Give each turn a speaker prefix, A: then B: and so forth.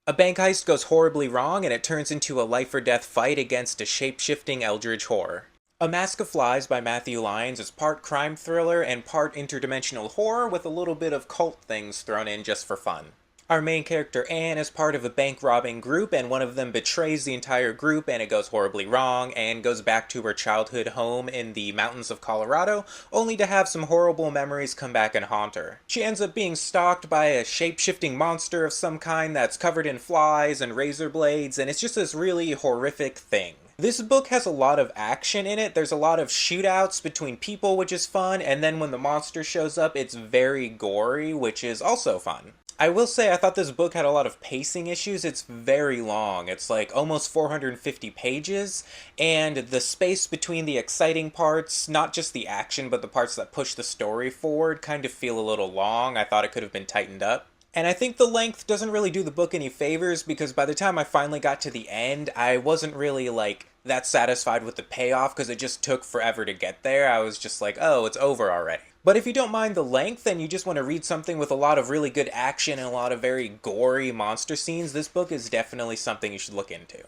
A: A bank heist goes horribly wrong and it turns into a life or death fight against a shape-shifting Eldridge horror. A Mask of Flies by Matthew Lyons is part crime thriller and part interdimensional horror with a little bit of cult things thrown in just for fun. Our main character Anne is part of a bank robbing group and one of them betrays the entire group and it goes horribly wrong and goes back to her childhood home in the mountains of Colorado only to have some horrible memories come back and haunt her. She ends up being stalked by a shape-shifting monster of some kind that's covered in flies and razor blades and it's just this really horrific thing. This book has a lot of action in it. There's a lot of shootouts between people, which is fun, and then when the monster shows up, it's very gory, which is also fun. I will say I thought this book had a lot of pacing issues. It's very long. It's like almost 450 pages, and the space between the exciting parts, not just the action, but the parts that push the story forward, kind of feel a little long. I thought it could have been tightened up. And I think the length doesn't really do the book any favors because by the time I finally got to the end, I wasn't really like that satisfied with the payoff because it just took forever to get there. I was just like, oh, it's over already. But if you don't mind the length and you just want to read something with a lot of really good action and a lot of very gory monster scenes, this book is definitely something you should look into.